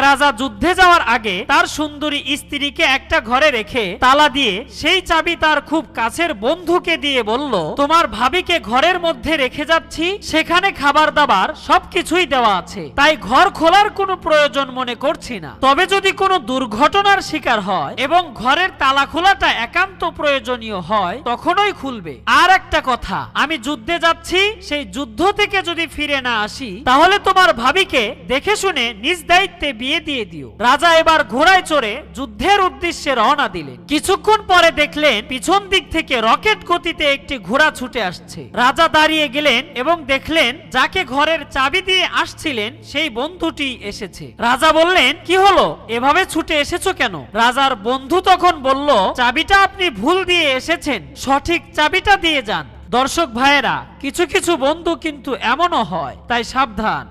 রাজা যুদ্ধে যাওয়ার আগে তার সুন্দরী স্ত্রীকে একটা ঘরে রেখে তালা দিয়ে সেই চাবি তার খুব কাছের বন্ধুকে দিয়ে বলল, তোমার ভাবিকে ঘরের মধ্যে রেখে যাচ্ছি, সেখানে খাবার দাবার সবকিছুই দেওয়া আছে, তাই ঘর খোলার কোনো প্রয়োজন মনে করছি না। তবে যদি কোনো দুর্ঘটনার শিকার হয় এবং ঘরের তালা খোলাটা একান্ত প্রয়োজনীয় হয় তখনই খুলবে। আর একটা কথা, আমি যুদ্ধে যাচ্ছি, সেই যুদ্ধ থেকে যদি ফিরে না আসি তাহলে তোমার ভাবিকে দেখে শুনে নিজ দায়িত্বে বিয়ে দিয়ে দিও। রাজা এবার ঘোড়ায় চড়ে যুদ্ধের উদ্দেশ্যে রওনা দিলেন। কিছুক্ষণ পরে দেখলেন পিছন দিক থেকে রকেট গতিতে একটি ঘোড়া ছুটে আসছে। রাজা দাঁড়িয়ে গেলেন এবং দেখলেন যাকে ঘরের চাবি দিয়ে আসছিলেন সেই বন্ধুটি এসেছে। রাজা বললেন, কি হলো, এভাবে ছুটে এসেছো কেন? রাজার বন্ধু তখন বলল, চাবিটা আপনি ভুল দিয়ে এসেছেন, সঠিক চাবিটা দিয়ে যান। দর্শক ভাইয়েরা, কিছু কিছু বন্ধু কিন্তু এমনও হয়, তাই সাবধান।